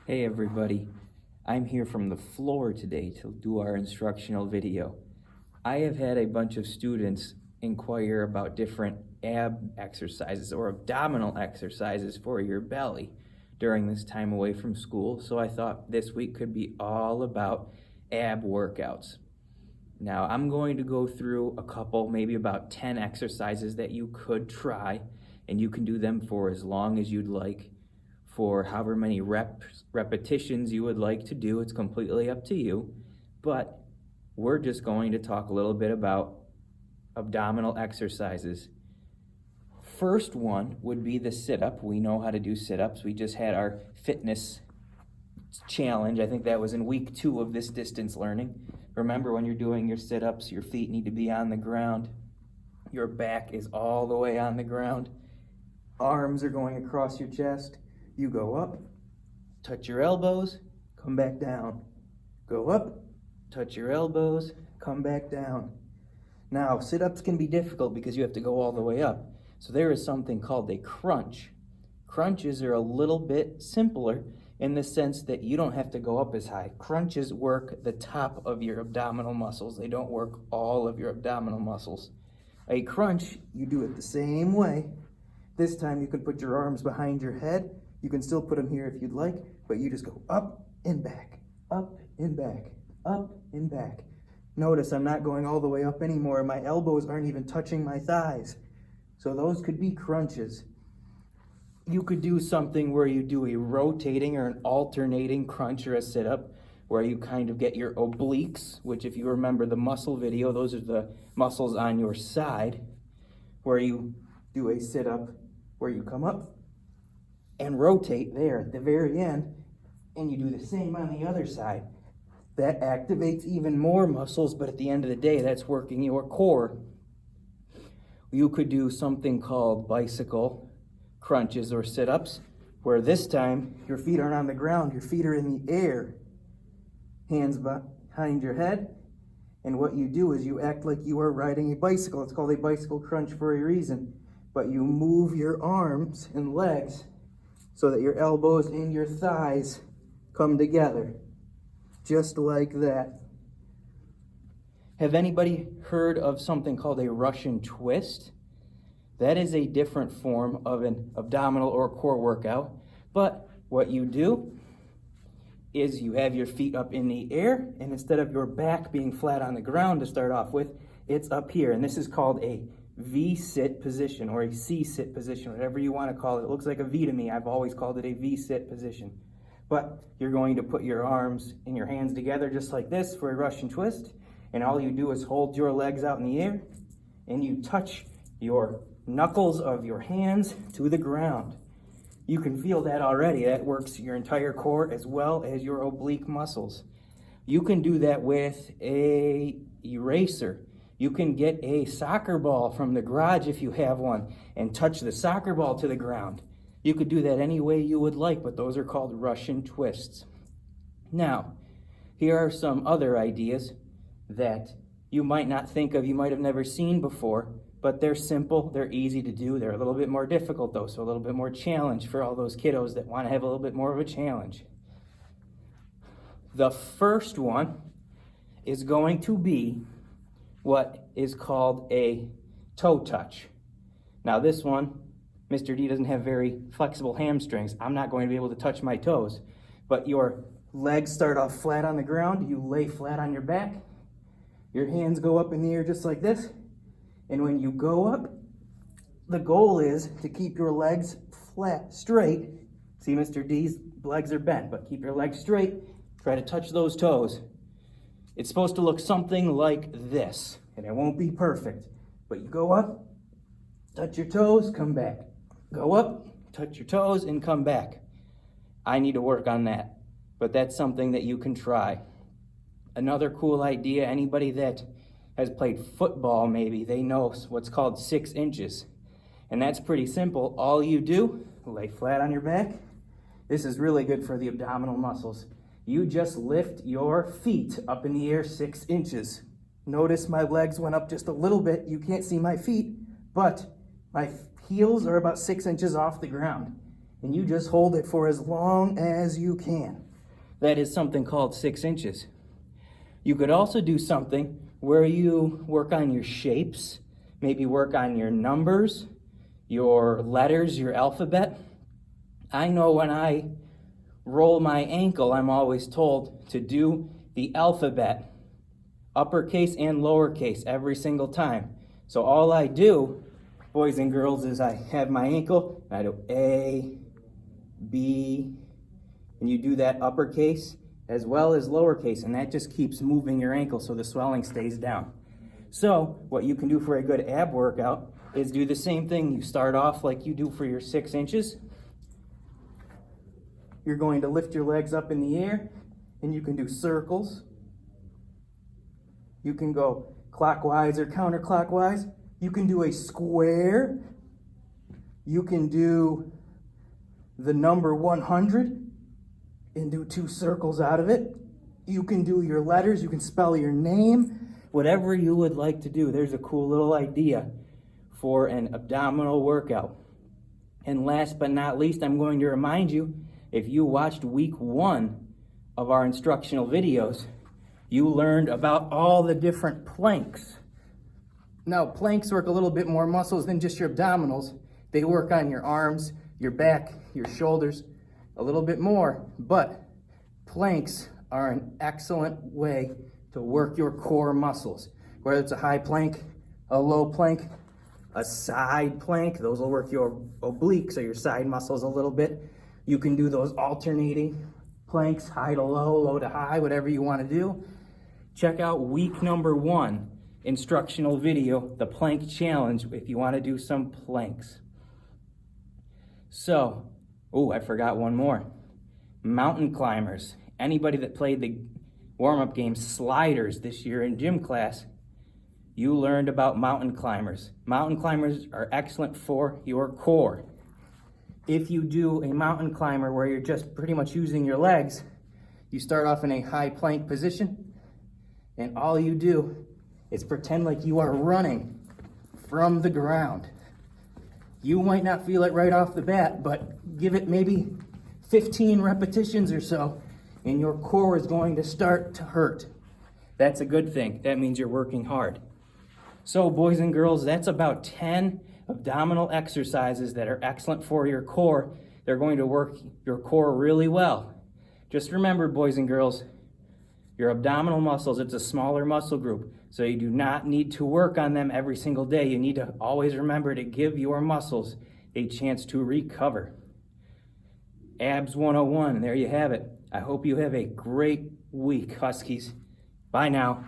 Hey everybody, I'm here from the floor today to do our instructional video. I have had a bunch of students inquire about different ab exercises or abdominal exercises for your belly during this time away from school, so I thought this week could be all about ab workouts. Now I'm going to go through a couple, maybe about 10 exercises that you could try, and you can do them for as long as you'd like, for however many repetitions you would like to do. It's completely up to you, but we're just going to talk a little bit about abdominal exercises. First one would be the sit-up. We know how to do sit-ups. We just had our fitness challenge. I think that was in week 2 of this distance learning. Remember, when you're doing your sit-ups, your feet need to be on the ground. Your back is all the way on the ground. Arms are going across your chest. You go up, touch your elbows, come back down. Go up, touch your elbows, come back down. Now, sit-ups can be difficult because you have to go all the way up. So there is something called a crunch. Crunches are a little bit simpler in the sense that you don't have to go up as high. Crunches work the top of your abdominal muscles. They don't work all of your abdominal muscles. A crunch, you do it the same way. This time you can put your arms behind your head. You can still put them here if you'd like, but you just go up and back, up and back, up and back. Notice I'm not going all the way up anymore. My elbows aren't even touching my thighs. So those could be crunches. You could do something where you do a rotating or an alternating crunch or a sit-up, where you kind of get your obliques, which if you remember the muscle video, those are the muscles on your side, where you do a sit-up, where you come up and rotate there at the very end, and you do the same on the other side. That activates even more muscles, but at the end of the day, that's working your core. You could do something called bicycle crunches or sit-ups, where this time your feet aren't on the ground, your feet are in the air. Hands behind your head, and what you do is you act like you are riding a bicycle. It's called a bicycle crunch for a reason, but you move your arms and legs so that your elbows and your thighs come together, just like that. Have anybody heard of something called a Russian twist? That is a different form of an abdominal or core workout, but what you do is you have your feet up in the air, and instead of your back being flat on the ground to start off with, it's up here, and this is called a V-sit position or a C-sit position, whatever you want to call it. It looks like a V to me. I've always called it a V-sit position. But you're going to put your arms and your hands together just like this for a Russian twist, and all you do is hold your legs out in the air, and you touch your knuckles of your hands to the ground. You can feel that already. That works your entire core as well as your oblique muscles. You can do that with a eraser. You can get a soccer ball from the garage if you have one and touch the soccer ball to the ground. You could do that any way you would like, but those are called Russian twists. Now, here are some other ideas that you might not think of, you might have never seen before, but they're simple, they're easy to do. They're a little bit more difficult though, so a little bit more challenge for all those kiddos that want to have a little bit more of a challenge. The first one is going to be what is called a toe touch. Now this one, Mr. D doesn't have very flexible hamstrings. I'm not going to be able to touch my toes, but your legs start off flat on the ground. You lay flat on your back. Your hands go up in the air just like this. And when you go up, the goal is to keep your legs flat, straight. See, Mr. D's legs are bent, but keep your legs straight. Try to touch those toes. It's supposed to look something like this, and it won't be perfect, but you go up, touch your toes, come back. Go up, touch your toes, and come back. I need to work on that, but that's something that you can try. Another cool idea, anybody that has played football maybe, they know what's called 6 inches, and that's pretty simple. All you do, lay flat on your back. This is really good for the abdominal muscles. You just lift your feet up in the air 6 inches. Notice my legs went up just a little bit. You can't see my feet, but my heels are about 6 inches off the ground. and you just hold it for as long as you can. That is something called 6 inches. You could also do something where you work on your shapes, maybe work on your numbers, your letters, your alphabet. I know when I roll my ankle, I'm always told to do the alphabet, uppercase and lowercase, every single time. So all I do, boys and girls, is I have my ankle, and I do A, B, and you do that uppercase as well as lowercase, and that just keeps moving your ankle so the swelling stays down. So what you can do for a good ab workout is do the same thing. You start off like you do for your 6 inches. You're going to lift your legs up in the air, and you can do circles. You can go clockwise or counterclockwise. You can do a square. You can do the number 100 and do 2 circles out of it. You can do your letters. You can spell your name. Whatever you would like to do. There's a cool little idea for an abdominal workout. And last but not least, I'm going to remind you, if you watched week 1 of our instructional videos, you learned about all the different planks. Now, planks work a little bit more muscles than just your abdominals. They work on your arms, your back, your shoulders, a little bit more. But planks are an excellent way to work your core muscles. Whether it's a high plank, a low plank, a side plank, those will work your obliques or your side muscles a little bit. You can do those alternating planks, high to low, low to high, whatever you want to do. Check out week number 1 instructional video, the plank challenge, if you want to do some planks. So, I forgot one more. Mountain climbers. Anybody that played the warm-up game sliders this year in gym class, you learned about mountain climbers. Mountain climbers are excellent for your core. If you do a mountain climber where you're just pretty much using your legs, you start off in a high plank position, and all you do is pretend like you are running from the ground. You might not feel it right off the bat, but give it maybe 15 repetitions or so, and your core is going to start to hurt. That's a good thing. That means you're working hard. So, boys and girls, that's about 10 abdominal exercises that are excellent for your core. They're going to work your core really well. Just remember, boys and girls, your abdominal muscles, it's a smaller muscle group, so you do not need to work on them every single day. You need to always remember to give your muscles a chance to recover. Abs 101, there you have it. I hope you have a great week, Huskies. Bye now.